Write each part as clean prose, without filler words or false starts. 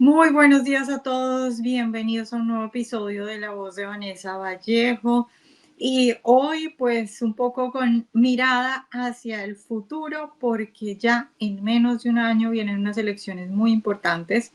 Muy buenos días a todos, bienvenidos a un nuevo episodio de La Voz de Vanessa Vallejo. Y hoy pues un poco con mirada hacia el futuro porque ya en menos de un año vienen unas elecciones muy importantes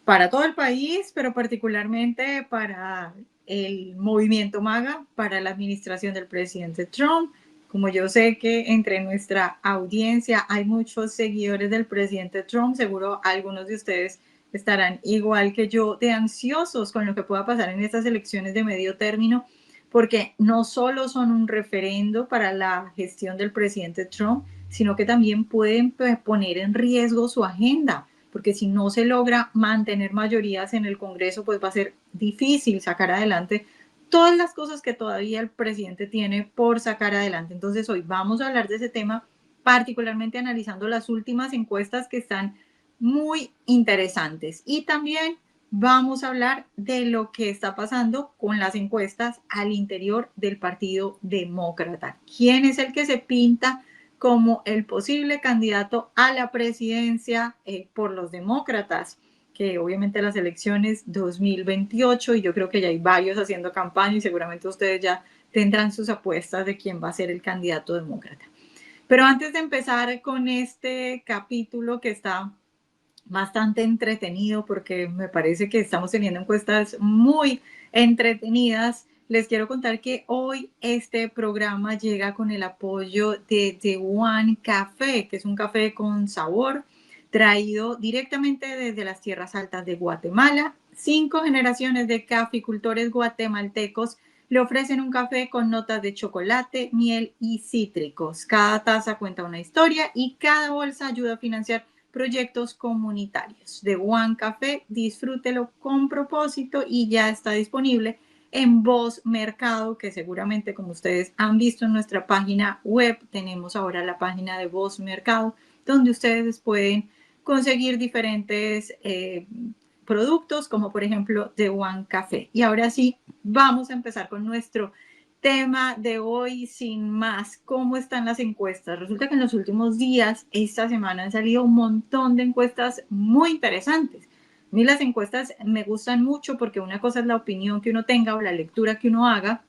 para todo el país, pero particularmente para el movimiento MAGA, para la administración del presidente Trump. Como yo sé que entre nuestra audiencia hay muchos seguidores del presidente Trump, seguro algunos de ustedes estarán igual que yo de ansiosos con lo que pueda pasar en estas elecciones de medio término, porque no solo son un referendo para la gestión del presidente Trump, sino que también pueden poner en riesgo su agenda, porque si no se logra mantener mayorías en el Congreso, pues va a ser difícil sacar adelante todas las cosas que todavía el presidente tiene por sacar adelante. Entonces hoy vamos a hablar de ese tema, particularmente analizando las últimas encuestas que están muy interesantes. Y también vamos a hablar de lo que está pasando con las encuestas al interior del Partido Demócrata. ¿Quién es el que se pinta como el posible candidato a la presidencia por los demócratas? Que obviamente las elecciones 2028, y yo creo que ya hay varios haciendo campaña y seguramente ustedes ya tendrán sus apuestas de quién va a ser el candidato demócrata. Pero antes de empezar con este capítulo que está bastante entretenido porque me parece que estamos teniendo encuestas muy entretenidas. Les quiero contar que hoy este programa llega con el apoyo de The One Café, que es un café con sabor traído directamente desde las tierras altas de Guatemala. 5 generaciones de caficultores guatemaltecos le ofrecen un café con notas de chocolate, miel y cítricos. Cada taza cuenta una historia y cada bolsa ayuda a financiar proyectos comunitarios. De One Café, disfrútelo con propósito y ya está disponible en Voz Mercado, que seguramente como ustedes han visto en nuestra página web, tenemos ahora la página de Voz Mercado, donde ustedes pueden conseguir diferentes productos, como por ejemplo The One Café. Y ahora sí, vamos a empezar con nuestro tema de hoy. Sin más, ¿cómo están las encuestas? Resulta que en los últimos días, esta semana, han salido un montón de encuestas muy interesantes. A mí las encuestas me gustan mucho porque una cosa es la opinión que uno tenga o la lectura que uno haga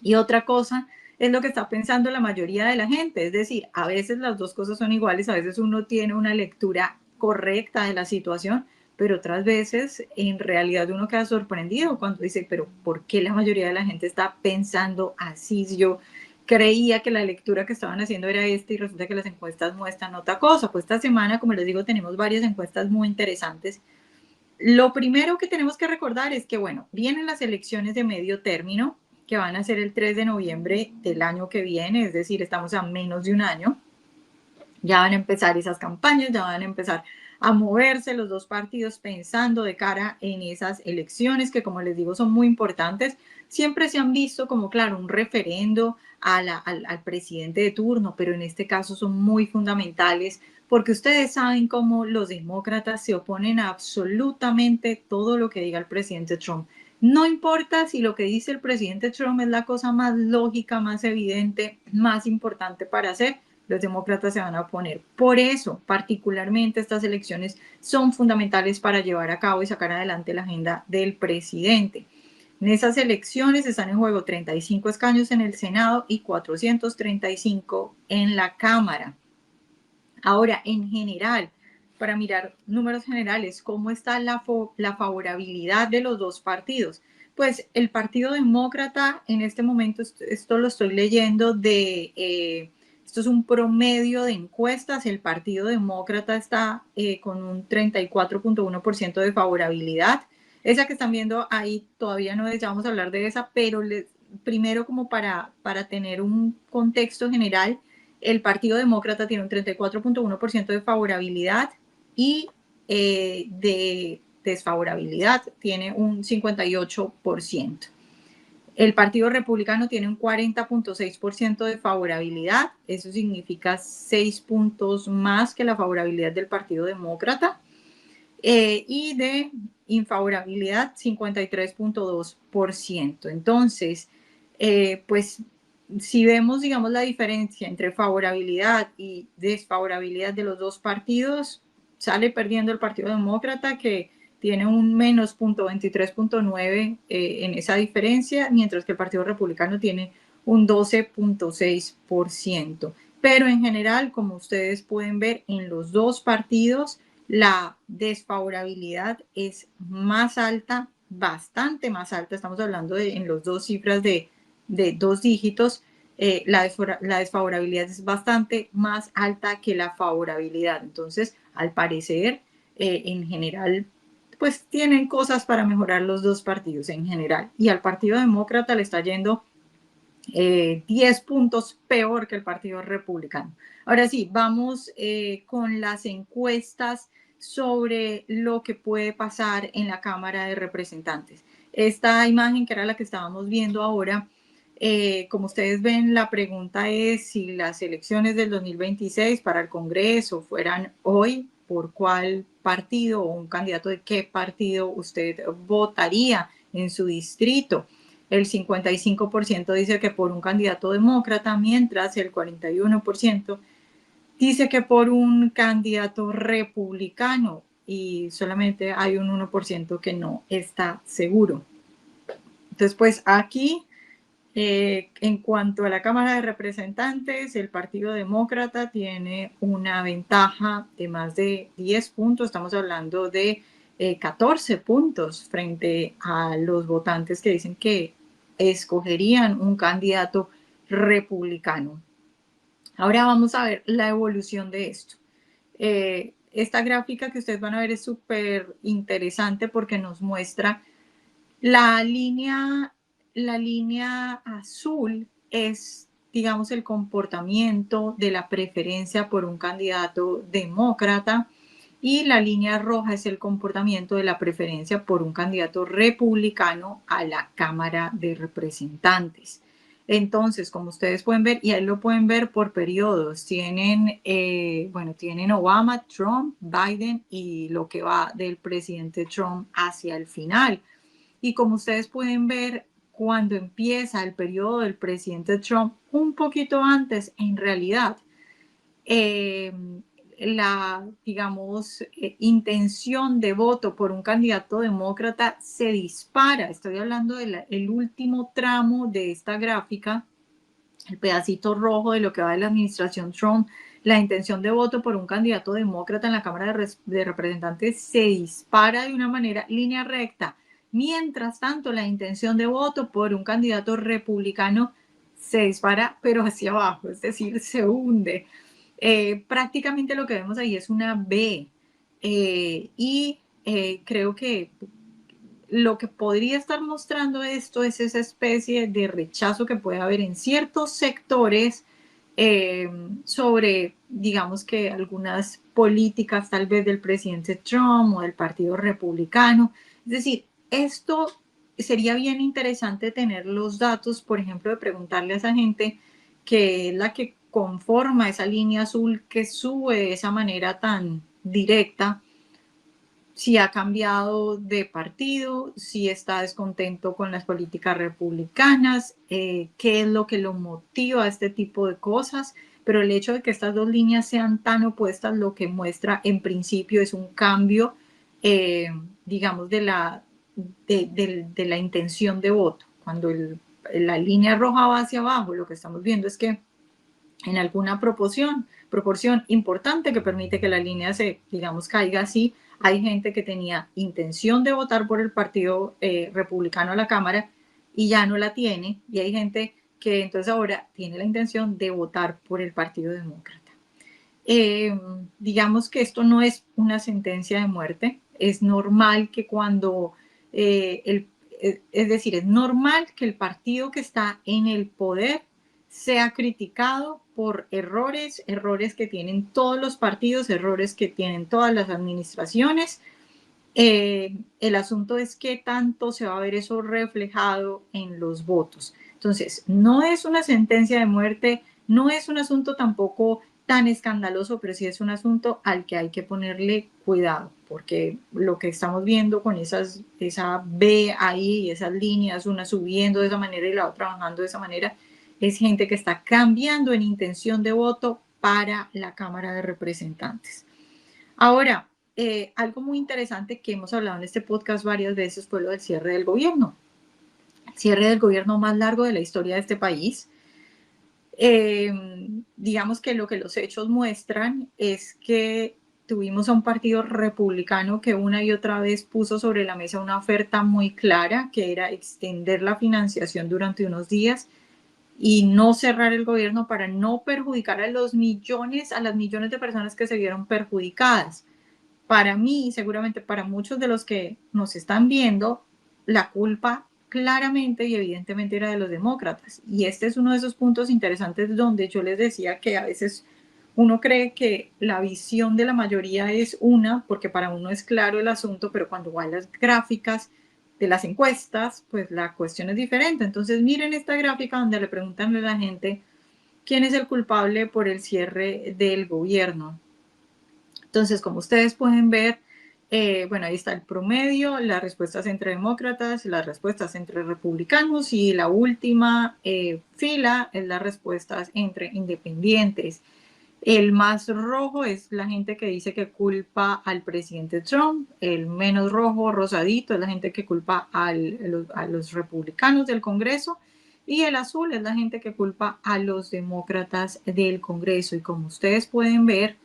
y otra cosa es lo que está pensando la mayoría de la gente. Es decir, a veces las dos cosas son iguales, a veces uno tiene una lectura correcta de la situación, pero otras veces en realidad uno queda sorprendido cuando dice, pero ¿por qué la mayoría de la gente está pensando así? Si yo creía que la lectura que estaban haciendo era esta y resulta que las encuestas muestran otra cosa. Pues esta semana, como les digo, tenemos varias encuestas muy interesantes. Lo primero que tenemos que recordar es que, bueno, vienen las elecciones de medio término, que van a ser el 3 de noviembre del año que viene, es decir, estamos a menos de un año. Ya van a empezar esas campañas, ya van a empezar a moverse los dos partidos pensando de cara en esas elecciones que, como les digo, son muy importantes. Siempre se han visto como, claro, un referendo al presidente de turno, pero en este caso son muy fundamentales porque ustedes saben cómo los demócratas se oponen a absolutamente todo lo que diga el presidente Trump. No importa si lo que dice el presidente Trump es la cosa más lógica, más evidente, más importante para hacer, los demócratas se van a oponer. Por eso, particularmente, estas elecciones son fundamentales para llevar a cabo y sacar adelante la agenda del presidente. En esas elecciones están en juego 35 escaños en el Senado y 435 en la Cámara. Ahora, en general, para mirar números generales, ¿cómo está la favorabilidad de los dos partidos? Pues el Partido Demócrata en este momento, esto lo estoy leyendo esto es un promedio de encuestas, el Partido Demócrata está con un 34.1% de favorabilidad. Esa que están viendo ahí todavía no es, ya vamos a hablar de esa, pero primero como para tener un contexto general, el Partido Demócrata tiene un 34.1% de favorabilidad y de desfavorabilidad tiene un 58%. El Partido Republicano tiene un 40.6% de favorabilidad, eso significa 6 puntos más que la favorabilidad del Partido Demócrata, y de infavorabilidad 53.2%. Entonces, pues si vemos, digamos, la diferencia entre favorabilidad y desfavorabilidad de los dos partidos, sale perdiendo el Partido Demócrata, que tiene un menos 0,23.9 en esa diferencia, mientras que el Partido Republicano tiene un 12.6%. Pero en general, como ustedes pueden ver, en los dos partidos la desfavorabilidad es más alta, bastante más alta. Estamos hablando en los dos cifras de dos dígitos. La desfavorabilidad es bastante más alta que la favorabilidad. Entonces, al parecer, en general, pues tienen cosas para mejorar los dos partidos en general. Y al Partido Demócrata le está yendo 10 puntos peor que el Partido Republicano. Ahora sí, vamos con las encuestas sobre lo que puede pasar en la Cámara de Representantes. Esta imagen, que era la que estábamos viendo ahora, como ustedes ven, la pregunta es si las elecciones del 2026 para el Congreso fueran hoy, ¿por cuál partido o un candidato de qué partido usted votaría en su distrito? El 55% dice que por un candidato demócrata, mientras el 41% dice que por un candidato republicano, y solamente hay un 1% que no está seguro. Entonces, pues aquí, en cuanto a la Cámara de Representantes, el Partido Demócrata tiene una ventaja de más de 10 puntos. Estamos hablando de 14 puntos frente a los votantes que dicen que escogerían un candidato republicano. Ahora vamos a ver la evolución de esto. Esta gráfica que ustedes van a ver es súper interesante porque nos muestra la línea azul es, digamos, el comportamiento de la preferencia por un candidato demócrata, y la línea roja es el comportamiento de la preferencia por un candidato republicano a la Cámara de Representantes. Entonces, como ustedes pueden ver, y ahí lo pueden ver por periodos, tienen Obama, Trump, Biden y lo que va del presidente Trump hacia el final. Y como ustedes pueden ver, cuando empieza el periodo del presidente Trump, un poquito antes, en realidad, intención de voto por un candidato demócrata se dispara. Estoy hablando del último tramo de esta gráfica, el pedacito rojo de lo que va de la administración Trump. La intención de voto por un candidato demócrata en la Cámara de Representantes se dispara de una manera línea recta. Mientras tanto, la intención de voto por un candidato republicano se dispara, pero hacia abajo, es decir, se hunde. Prácticamente lo que vemos ahí es una B. Creo que lo que podría estar mostrando esto es esa especie de rechazo que puede haber en ciertos sectores sobre, digamos, que algunas políticas tal vez del presidente Trump o del Partido Republicano. Es decir, esto sería bien interesante tener los datos, por ejemplo, de preguntarle a esa gente que es la que conforma esa línea azul que sube de esa manera tan directa, si ha cambiado de partido, si está descontento con las políticas republicanas, qué es lo que lo motiva a este tipo de cosas. Pero el hecho de que estas dos líneas sean tan opuestas, lo que muestra en principio es un cambio, digamos, de la intención de voto. Cuando la línea roja va hacia abajo, lo que estamos viendo es que en alguna proporción importante que permite que la línea se, digamos, caiga así, hay gente que tenía intención de votar por el Partido Republicano a la Cámara y ya no la tiene, y hay gente que entonces ahora tiene la intención de votar por el Partido Demócrata. Digamos que esto no es una sentencia de muerte. Es normal que cuando es decir, es normal que el partido que está en el poder sea criticado por errores que tienen todos los partidos, errores que tienen todas las administraciones. El asunto es qué tanto se va a ver eso reflejado en los votos. Entonces, no es una sentencia de muerte, no es un asunto tampoco tan escandaloso, pero sí es un asunto al que hay que ponerle cuidado, porque lo que estamos viendo con esa B ahí, esas líneas, una subiendo de esa manera y la otra bajando de esa manera, es gente que está cambiando en intención de voto para la Cámara de Representantes. Ahora, algo muy interesante que hemos hablado en este podcast varias veces fue lo del cierre del gobierno. Cierre del gobierno más largo de la historia de este país. Digamos que lo que los hechos muestran es que tuvimos a un partido republicano que una y otra vez puso sobre la mesa una oferta muy clara, que era extender la financiación durante unos días y no cerrar el gobierno para no perjudicar a las millones de personas que se vieron perjudicadas. Para mí, y seguramente para muchos de los que nos están viendo, la culpa claramente y evidentemente era de los demócratas. Y este es uno de esos puntos interesantes donde yo les decía que a veces uno cree que la visión de la mayoría es una, porque para uno es claro el asunto, pero cuando va a las gráficas de las encuestas, pues la cuestión es diferente. Entonces miren esta gráfica donde le preguntan a la gente quién es el culpable por el cierre del gobierno. Entonces, como ustedes pueden ver, bueno, ahí está el promedio, las respuestas entre demócratas, las respuestas entre republicanos y la última fila es las respuestas entre independientes. El más rojo es la gente que dice que culpa al presidente Trump, el menos rojo, rosadito, es la gente que culpa a los republicanos del Congreso y el azul es la gente que culpa a los demócratas del Congreso. Y como ustedes pueden ver,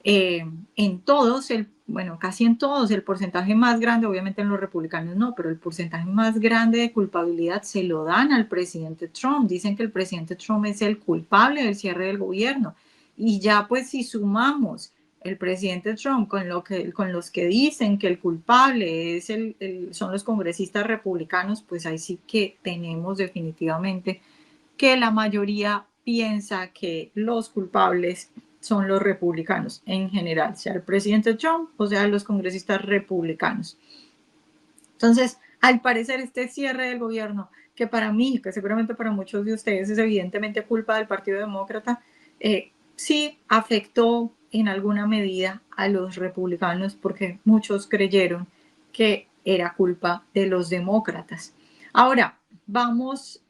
en todos, bueno, casi en todos, el porcentaje más grande, obviamente en los republicanos no, pero el porcentaje más grande de culpabilidad se lo dan al presidente Trump. Dicen que el presidente Trump es el culpable del cierre del gobierno. Y ya pues si sumamos el presidente Trump con los que dicen que el culpable es son los congresistas republicanos, pues ahí sí que tenemos definitivamente que la mayoría piensa que los culpables son los republicanos en general, sea el presidente Trump o sea los congresistas republicanos. Entonces, al parecer, este cierre del gobierno, que para mí, que seguramente para muchos de ustedes es evidentemente culpa del Partido Demócrata, sí afectó en alguna medida a los republicanos porque muchos creyeron que era culpa de los demócratas. Ahora, vamos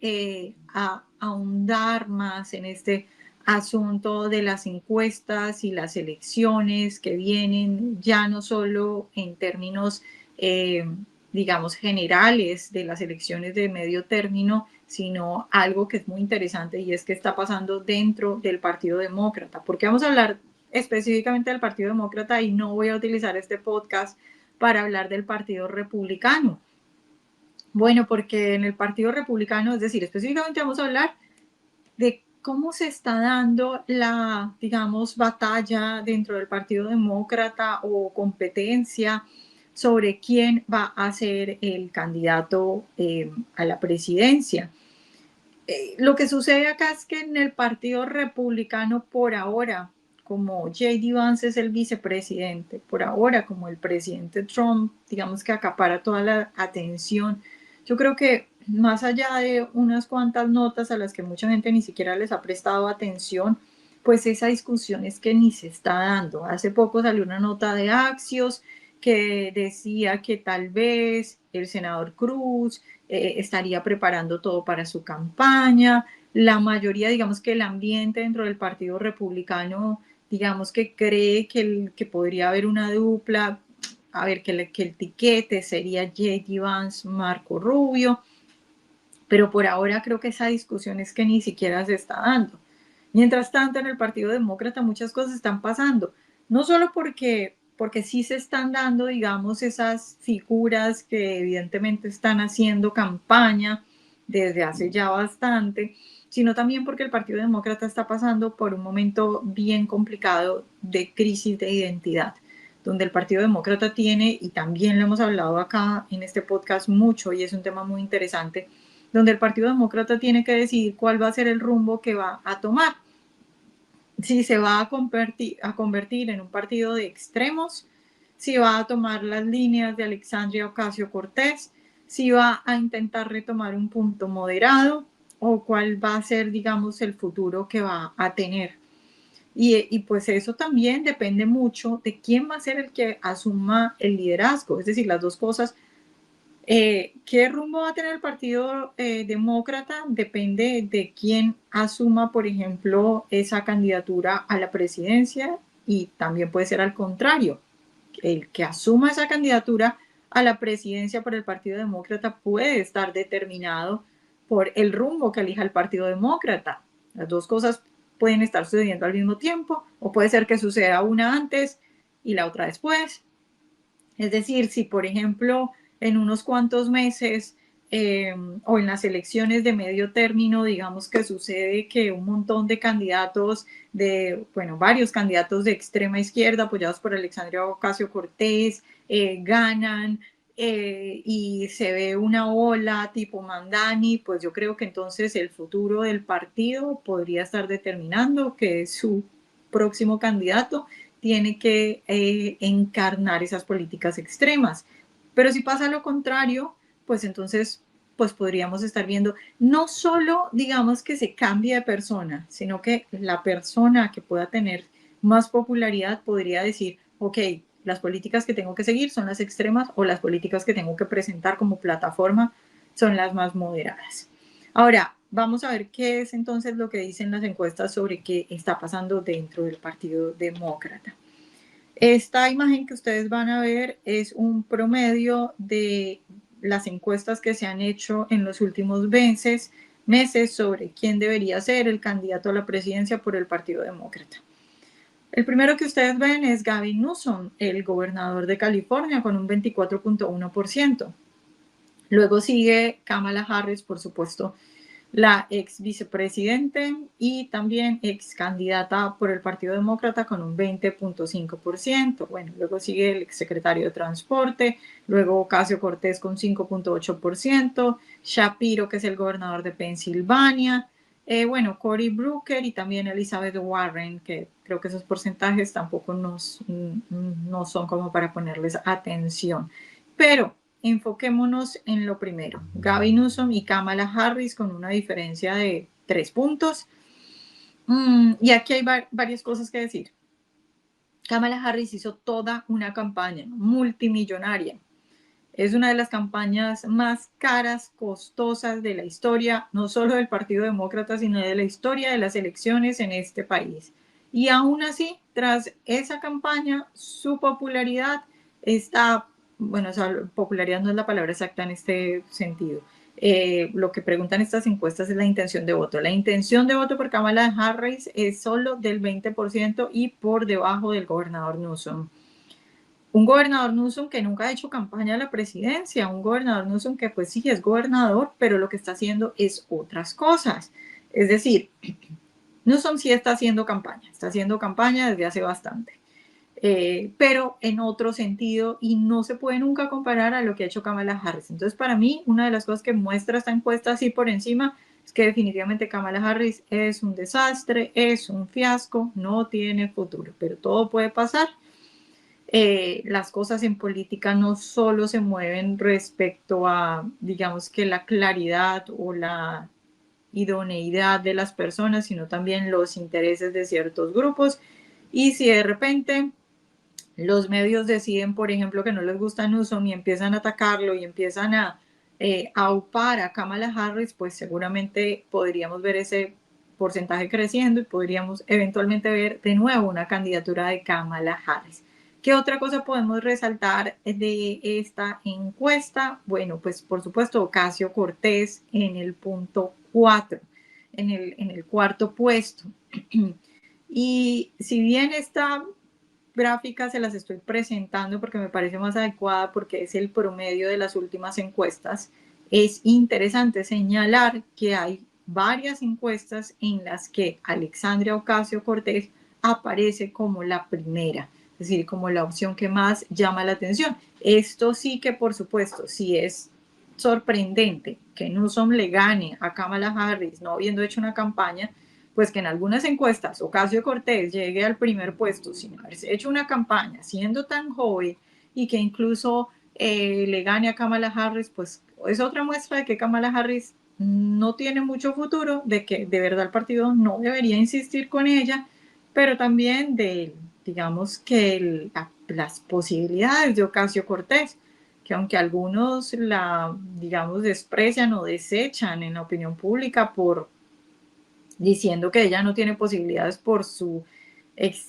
a ahondar más en este asunto de las encuestas y las elecciones que vienen ya no solo en términos digamos, generales de las elecciones de medio término, sino algo que es muy interesante y es que está pasando dentro del Partido Demócrata. Porque vamos a hablar específicamente del Partido Demócrata y no voy a utilizar este podcast para hablar del Partido Republicano. Bueno, porque en el Partido Republicano, es decir, específicamente vamos a hablar de cómo se está dando la, digamos, batalla dentro del Partido Demócrata o competencia sobre quién va a ser el candidato a la presidencia. Lo que sucede acá es que en el Partido Republicano por ahora, como J.D. Vance es el vicepresidente, por ahora como el presidente Trump, digamos que acapara toda la atención, yo creo que más allá de unas cuantas notas a las que mucha gente ni siquiera les ha prestado atención, pues esa discusión es que ni se está dando. Hace poco salió una nota de Axios que decía que tal vez el senador Cruz estaría preparando todo para su campaña. La mayoría, digamos que el ambiente dentro del Partido Republicano, digamos que cree que podría haber una dupla, a ver, que el tiquete sería J.D. Vance, Marco Rubio, pero por ahora creo que esa discusión es que ni siquiera se está dando. Mientras tanto, en el Partido Demócrata muchas cosas están pasando, no solo porque sí se están dando, digamos, esas figuras que evidentemente están haciendo campaña desde hace ya bastante, sino también porque el Partido Demócrata está pasando por un momento bien complicado de crisis de identidad, donde el Partido Demócrata tiene, y también lo hemos hablado acá en este podcast mucho, y es un tema muy interesante, donde el Partido Demócrata tiene que decidir cuál va a ser el rumbo que va a tomar. Si se va a convertir en un partido de extremos, si va a tomar las líneas de Alexandria Ocasio-Cortez, si va a intentar retomar un punto moderado o cuál va a ser, digamos, el futuro que va a tener. Y pues eso también depende mucho de quién va a ser el que asuma el liderazgo, es decir, las dos cosas. ¿Qué rumbo va a tener el Partido Demócrata? Depende de quién asuma, por ejemplo, esa candidatura a la presidencia y también puede ser al contrario. el que asuma esa candidatura a la presidencia por el Partido Demócrata puede estar determinado por el rumbo que elija el Partido Demócrata. Las dos cosas pueden estar sucediendo al mismo tiempo, o puede ser que suceda una antes y la otra después. Es decir, si por ejemplo en unos cuantos meses o en las elecciones de medio término, digamos que sucede que un montón de candidatos varios candidatos de extrema izquierda apoyados por Alexandria Ocasio-Cortez ganan y se ve una ola tipo Mandani, pues yo creo que entonces el futuro del partido podría estar determinando que su próximo candidato tiene que encarnar esas políticas extremas. Pero si pasa lo contrario, pues entonces pues podríamos estar viendo no solo, digamos, que se cambie de persona, sino que la persona que pueda tener más popularidad podría decir, ok, las políticas que tengo que seguir son las extremas o las políticas que tengo que presentar como plataforma son las más moderadas. Ahora, vamos a ver qué es entonces lo que dicen las encuestas sobre qué está pasando dentro del Partido Demócrata. Esta imagen que ustedes van a ver es un promedio de las encuestas que se han hecho en los últimos meses sobre quién debería ser el candidato a la presidencia por el Partido Demócrata. El primero que ustedes ven es Gavin Newsom, el gobernador de California, con un 24.1%. Luego sigue Kamala Harris, por supuesto, la ex vicepresidente y también ex candidata por el Partido Demócrata con un 20.5%. Bueno, luego sigue el ex secretario de Transporte, luego Ocasio-Cortez con 5.8%, Shapiro, que es el gobernador de Pensilvania, Cory Booker y también Elizabeth Warren, que creo que esos porcentajes tampoco no son como para ponerles atención. Pero enfoquémonos en lo primero. Gavin Newsom y Kamala Harris con una diferencia de 3 puntos. Y aquí hay varias cosas que decir. Kamala Harris hizo toda una campaña multimillonaria. Es una de las campañas más caras, costosas de la historia, no solo del Partido Demócrata, sino de la historia de las elecciones en este país. Y aún así, tras esa campaña, su popularidad está, popularidad no es la palabra exacta en este sentido. Lo que preguntan estas encuestas es la intención de voto. La intención de voto por Kamala Harris es solo del 20% y por debajo del gobernador Newsom. Un gobernador Newsom que nunca ha hecho campaña a la presidencia, un gobernador Newsom que pues sí es gobernador, pero lo que está haciendo es otras cosas. Es decir, Newsom sí está haciendo campaña desde hace bastante, pero en otro sentido y no se puede nunca comparar a lo que ha hecho Kamala Harris. Entonces, para mí, una de las cosas que muestra esta encuesta así por encima es que definitivamente Kamala Harris es un desastre, es un fiasco, no tiene futuro, pero todo puede pasar. Las cosas en política no solo se mueven respecto a, digamos que la claridad o la idoneidad de las personas, sino también los intereses de ciertos grupos. Y si de repente los medios deciden, por ejemplo, que no les gusta Newsom y empiezan a atacarlo y empiezan a aupar a Kamala Harris, pues seguramente podríamos ver ese porcentaje creciendo y podríamos eventualmente ver de nuevo una candidatura de Kamala Harris. ¿Qué otra cosa podemos resaltar de esta encuesta? Bueno, pues por supuesto Ocasio-Cortez en el punto 4, en el cuarto puesto. Y si bien esta gráfica se las estoy presentando porque me parece más adecuada porque es el promedio de las últimas encuestas, es interesante señalar que hay varias encuestas en las que Alexandria Ocasio-Cortez aparece como la primera, es decir, como la opción que más llama la atención. Esto sí que, por supuesto, sí es sorprendente que Newsom le gane a Kamala Harris no habiendo hecho una campaña, pues que en algunas encuestas Ocasio-Cortez llegue al primer puesto sin haberse hecho una campaña, siendo tan joven y que incluso le gane a Kamala Harris, pues es otra muestra de que Kamala Harris no tiene mucho futuro, de que de verdad el partido no debería insistir con ella, pero también de, digamos que las posibilidades de Ocasio-Cortez, que aunque algunos la, digamos, desprecian o desechan en la opinión pública por diciendo que ella no tiene posibilidades por su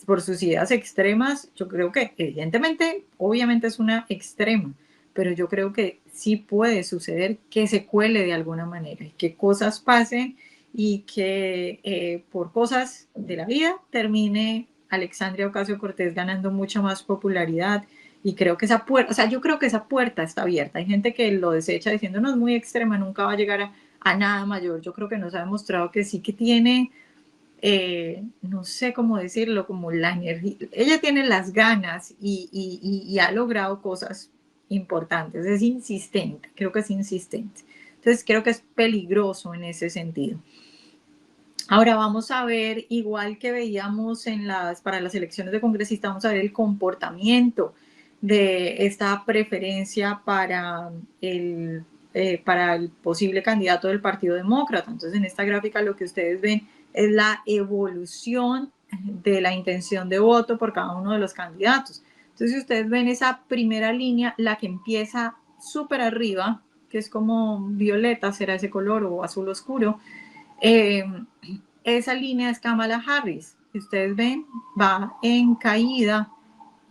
por sus ideas extremas, yo creo que evidentemente, obviamente es una extrema, pero yo creo que sí puede suceder que se cuele de alguna manera y que cosas pasen y que por cosas de la vida termine Alexandria Ocasio-Cortez ganando mucha más popularidad. Y creo que esa puerta, o sea, yo creo que esa puerta está abierta. Hay gente que lo desecha diciendo no es muy extrema, nunca va a llegar a nada mayor. Yo creo que nos ha demostrado que sí que tiene, no sé cómo decirlo, como la energía. Ella tiene las ganas y ha logrado cosas importantes. Es insistente, creo que es insistente. Entonces creo que es peligroso en ese sentido. Ahora vamos a ver, igual que veíamos para las elecciones de congresistas, vamos a ver el comportamiento de esta preferencia para el posible candidato del Partido Demócrata. Entonces, en esta gráfica lo que ustedes ven es la evolución de la intención de voto por cada uno de los candidatos. Entonces, si ustedes ven esa primera línea, la que empieza súper arriba, que es como violeta, será ese color, o azul oscuro, eh, esa línea es Kamala Harris. Si ustedes ven, va en caída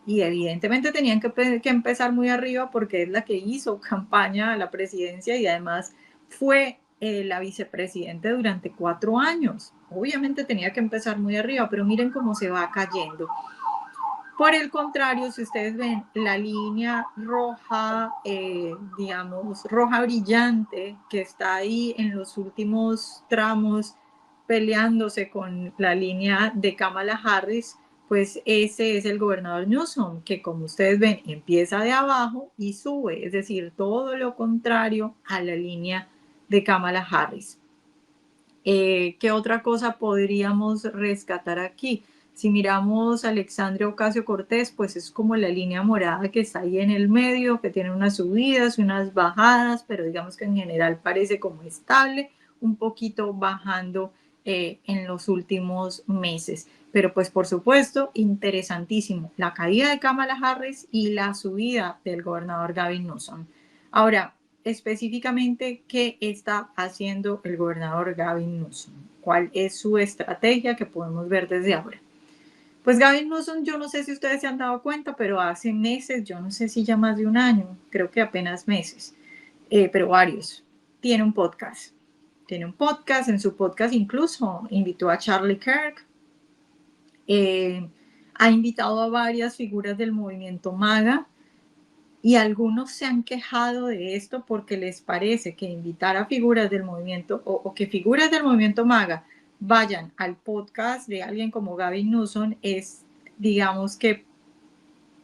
y evidentemente tenían que empezar muy arriba porque es la que hizo campaña a la presidencia y además fue la vicepresidenta durante 4 años. Obviamente tenía que empezar muy arriba, pero miren cómo se va cayendo. Por el contrario, si ustedes ven la línea roja, digamos, roja brillante, que está ahí en los últimos tramos peleándose con la línea de Kamala Harris, pues ese es el gobernador Newsom, que como ustedes ven, empieza de abajo y sube, es decir, todo lo contrario a la línea de Kamala Harris. ¿Qué otra cosa podríamos rescatar aquí? Si miramos a Alexandria Ocasio-Cortez, pues es como la línea morada que está ahí en el medio, que tiene unas subidas y unas bajadas, pero digamos que en general parece como estable, un poquito bajando en los últimos meses. Pero pues por supuesto, interesantísimo, la caída de Kamala Harris y la subida del gobernador Gavin Newsom. Ahora, específicamente, ¿qué está haciendo el gobernador Gavin Newsom? ¿Cuál es su estrategia que podemos ver desde ahora? Pues Gavin Newsom, yo no sé si ustedes se han dado cuenta, pero hace meses, yo no sé si ya más de un año, creo que apenas meses, pero varios, tiene un podcast. Tiene un podcast, en su podcast incluso invitó a Charlie Kirk, ha invitado a varias figuras del movimiento MAGA, y algunos se han quejado de esto porque les parece que invitar a figuras del movimiento o que figuras del movimiento MAGA vayan al podcast de alguien como Gavin Newsom es, digamos que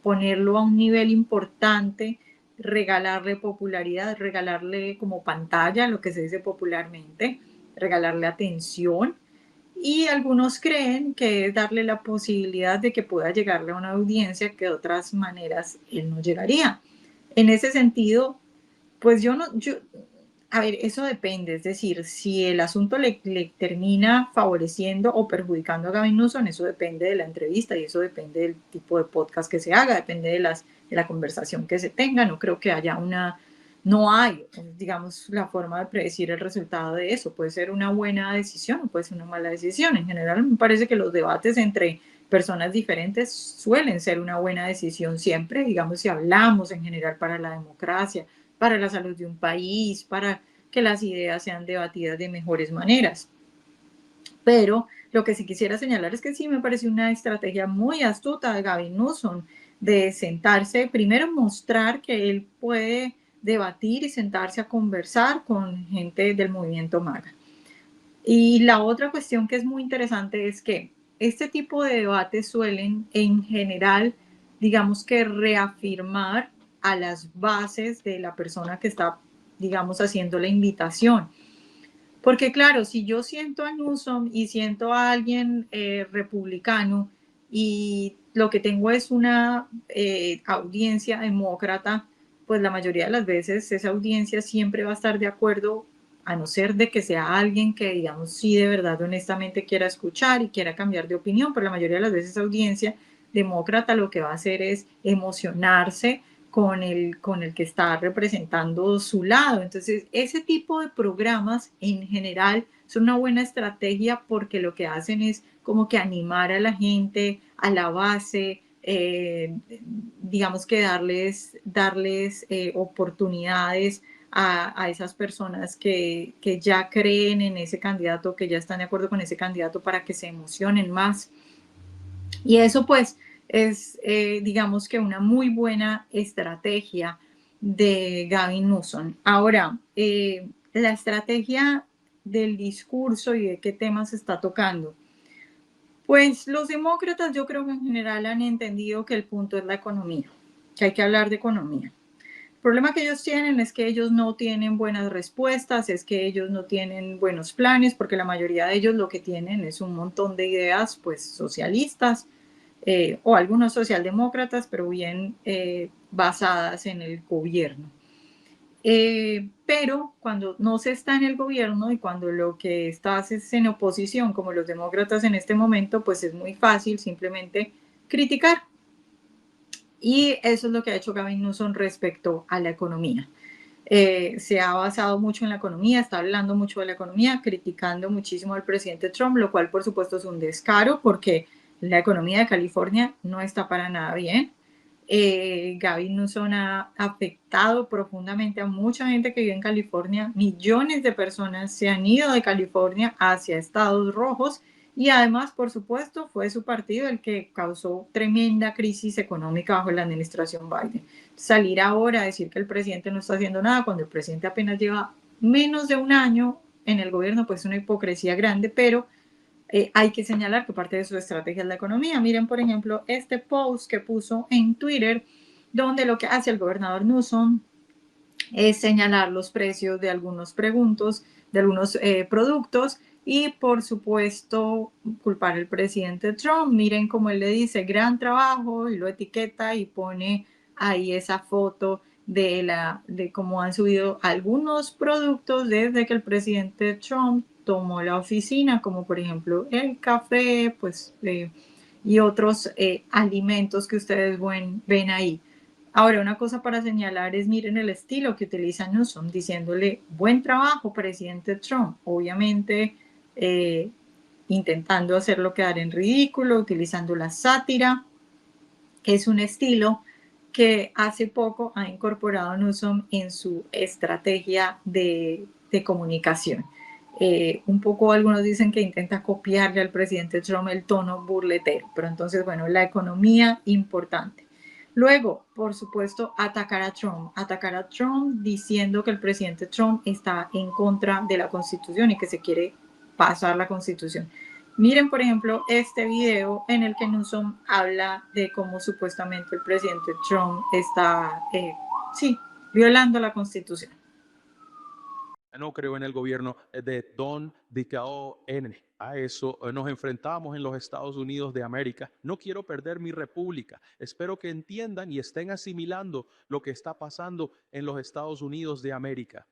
ponerlo a un nivel importante, regalarle popularidad, regalarle como pantalla, lo que se dice popularmente, regalarle atención. Y algunos creen que es darle la posibilidad de que pueda llegarle a una audiencia que de otras maneras él no llegaría. En ese sentido, pues a ver, eso depende, es decir, si el asunto le termina favoreciendo o perjudicando a Gavin Newsom, eso depende de la entrevista y eso depende del tipo de podcast que se haga, depende de la conversación que se tenga, no creo que haya no hay, digamos, la forma de predecir el resultado de eso, puede ser una buena decisión o puede ser una mala decisión, en general me parece que los debates entre personas diferentes suelen ser una buena decisión siempre, digamos, si hablamos en general para la democracia, para la salud de un país, para que las ideas sean debatidas de mejores maneras. Pero lo que sí quisiera señalar es que sí me parece una estrategia muy astuta de Gavin Newsom de sentarse, primero mostrar que él puede debatir y sentarse a conversar con gente del movimiento MAGA. Y la otra cuestión que es muy interesante es que este tipo de debates suelen en general, digamos que reafirmar a las bases de la persona que está, digamos, haciendo la invitación. Porque claro, si yo siento a Newsom y siento a alguien republicano y lo que tengo es una audiencia demócrata, pues la mayoría de las veces esa audiencia siempre va a estar de acuerdo, a no ser de que sea alguien que, digamos, sí de verdad honestamente quiera escuchar y quiera cambiar de opinión, pero la mayoría de las veces esa audiencia demócrata lo que va a hacer es emocionarse con el que está representando su lado. Entonces, ese tipo de programas en general son una buena estrategia porque lo que hacen es como que animar a la gente a la base, digamos que darles oportunidades a esas personas que ya creen en ese candidato, que ya están de acuerdo con ese candidato para que se emocionen más. Y eso pues es, digamos que una muy buena estrategia de Gavin Newsom. Ahora, la estrategia del discurso y de qué temas se está tocando. Pues los demócratas yo creo que en general han entendido que el punto es la economía, que hay que hablar de economía. El problema que ellos tienen es que ellos no tienen buenas respuestas, es que ellos no tienen buenos planes, porque la mayoría de ellos lo que tienen es un montón de ideas pues socialistas, o algunos socialdemócratas, pero bien basadas en el gobierno. Pero cuando no se está en el gobierno y cuando lo que estás es en oposición, como los demócratas en este momento, pues es muy fácil simplemente criticar. Y eso es lo que ha hecho Gavin Newsom respecto a la economía. Se ha basado mucho en la economía, está hablando mucho de la economía, criticando muchísimo al presidente Trump, lo cual por supuesto es un descaro porque la economía de California no está para nada bien. Gavin Newsom ha afectado profundamente a mucha gente que vive en California. Millones de personas se han ido de California hacia estados rojos y además, por supuesto, fue su partido el que causó tremenda crisis económica bajo la administración Biden. Salir ahora a decir que el presidente no está haciendo nada cuando el presidente apenas lleva menos de un año en el gobierno, pues es una hipocresía grande, pero hay que señalar que parte de su estrategia es la economía. Miren, por ejemplo, este post que puso en Twitter, donde lo que hace el gobernador Newsom es señalar los precios de algunos productos y, por supuesto, culpar al presidente Trump. Miren cómo él le dice gran trabajo y lo etiqueta y pone ahí esa foto de cómo han subido algunos productos desde que el presidente Trump tomó la oficina, como por ejemplo el café, pues, y otros alimentos que ustedes ven ahí. Ahora, una cosa para señalar es, miren el estilo que utiliza Newsom, diciéndole, buen trabajo, presidente Trump. Obviamente, eh, intentando hacerlo quedar en ridículo, utilizando la sátira, que es un estilo que hace poco ha incorporado Newsom en su estrategia de comunicación. Un poco algunos dicen que intenta copiarle al presidente Trump el tono burletero, pero entonces, bueno, la economía importante. Luego, por supuesto, atacar a Trump diciendo que el presidente Trump está en contra de la Constitución y que se quiere pasar la Constitución. Miren, por ejemplo, este video en el que Newsom habla de cómo supuestamente el presidente Trump está, sí, violando la Constitución. No creo en el gobierno de Don DKO N. A eso nos enfrentamos en los Estados Unidos de América. No quiero perder mi república. Espero que entiendan y estén asimilando lo que está pasando en los Estados Unidos de América.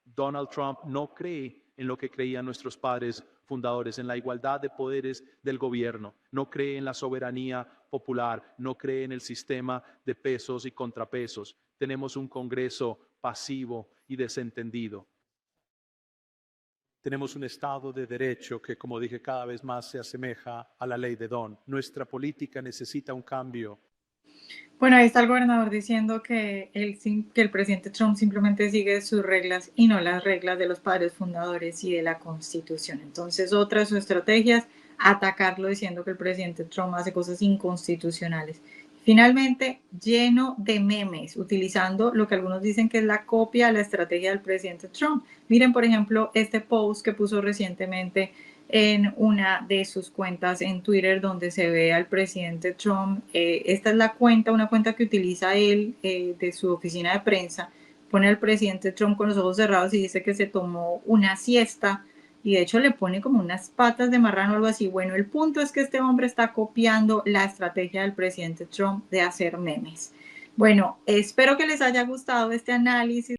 Donald Trump no cree en lo que creían nuestros padres fundadores, en la igualdad de poderes del gobierno. No cree en la soberanía popular, no cree en el sistema de pesos y contrapesos. Tenemos un Congreso pasivo y desentendido. Tenemos un Estado de Derecho que, como dije, cada vez más se asemeja a la ley de Don. Nuestra política necesita un cambio. Bueno, ahí está el gobernador diciendo que el presidente Trump simplemente sigue sus reglas y no las reglas de los padres fundadores y de la Constitución. Entonces, otra de sus estrategias, atacarlo diciendo que el presidente Trump hace cosas inconstitucionales. Finalmente, lleno de memes, utilizando lo que algunos dicen que es la copia de la estrategia del presidente Trump. Miren, por ejemplo, este post que puso recientemente en una de sus cuentas en Twitter donde se ve al presidente Trump. Esta es la cuenta, una cuenta que utiliza él de su oficina de prensa. Pone al presidente Trump con los ojos cerrados y dice que se tomó una siesta y de hecho le pone como unas patas de marrano o algo así. Bueno, el punto es que este hombre está copiando la estrategia del presidente Trump de hacer memes. Bueno, espero que les haya gustado este análisis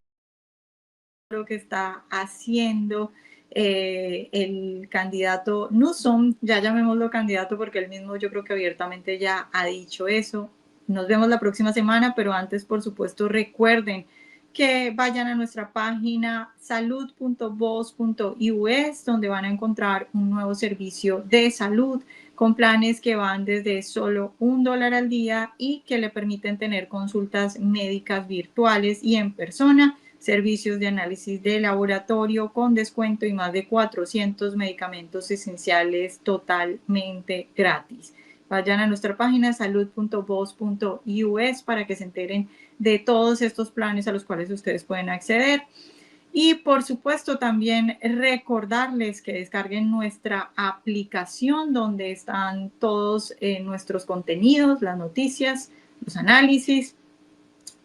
de lo que está haciendo el candidato Newsom, ya llamémoslo candidato porque él mismo yo creo que abiertamente ya ha dicho eso. Nos vemos la próxima semana, pero antes, por supuesto, recuerden que vayan a nuestra página salud.voz.us, donde van a encontrar un nuevo servicio de salud con planes que van desde solo $1 al día y que le permiten tener consultas médicas virtuales y en persona, servicios de análisis de laboratorio con descuento y más de 400 medicamentos esenciales totalmente gratis. Vayan a nuestra página salud.voz.us para que se enteren de todos estos planes a los cuales ustedes pueden acceder. Y por supuesto también recordarles que descarguen nuestra aplicación donde están todos nuestros contenidos, las noticias, los análisis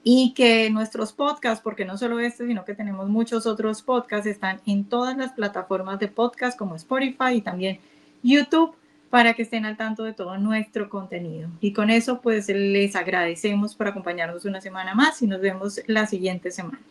y que nuestros podcasts, porque no solo este, sino que tenemos muchos otros podcasts, están en todas las plataformas de podcast como Spotify y también YouTube para que estén al tanto de todo nuestro contenido. Y con eso pues les agradecemos por acompañarnos una semana más y nos vemos la siguiente semana.